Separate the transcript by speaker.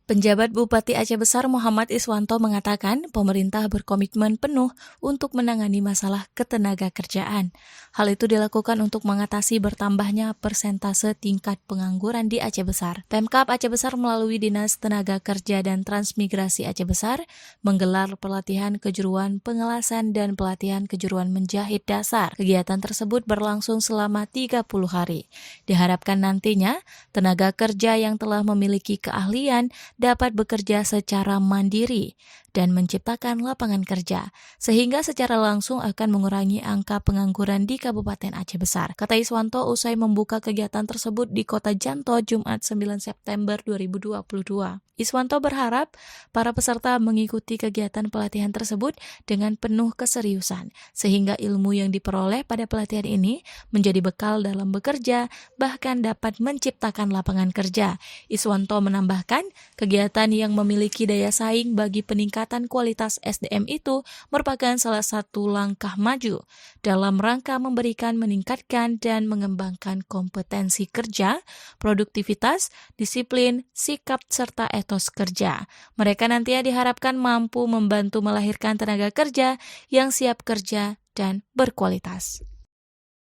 Speaker 1: Penjabat Bupati Aceh Besar Muhammad Iswanto mengatakan pemerintah berkomitmen penuh untuk menangani masalah ketenaga kerjaan. Hal itu dilakukan untuk mengatasi bertambahnya persentase tingkat pengangguran di Aceh Besar. Pemkab Aceh Besar melalui Dinas Tenaga Kerja dan Transmigrasi Aceh Besar menggelar pelatihan kejuruan pengelasan dan pelatihan kejuruan menjahit dasar. Kegiatan tersebut berlangsung selama 30 hari. Diharapkan nantinya tenaga kerja yang telah memiliki keahlian dapat bekerja secara mandiri dan menciptakan lapangan kerja, sehingga secara langsung akan mengurangi angka pengangguran di Kabupaten Aceh Besar. Kata Iswanto usai membuka kegiatan tersebut di Kota Janto Jumat 9 September 2022. Iswanto berharap para peserta mengikuti kegiatan pelatihan tersebut dengan penuh keseriusan, sehingga ilmu yang diperoleh pada pelatihan ini menjadi bekal dalam bekerja, bahkan dapat menciptakan lapangan kerja. Iswanto menambahkan, kegiatan yang memiliki daya saing bagi peningkatan kualitas SDM itu merupakan salah satu langkah maju dalam rangka meningkatkan dan mengembangkan kompetensi kerja, produktivitas, disiplin, sikap, serta etos kerja. Mereka nantinya diharapkan mampu membantu melahirkan tenaga kerja yang siap kerja dan berkualitas.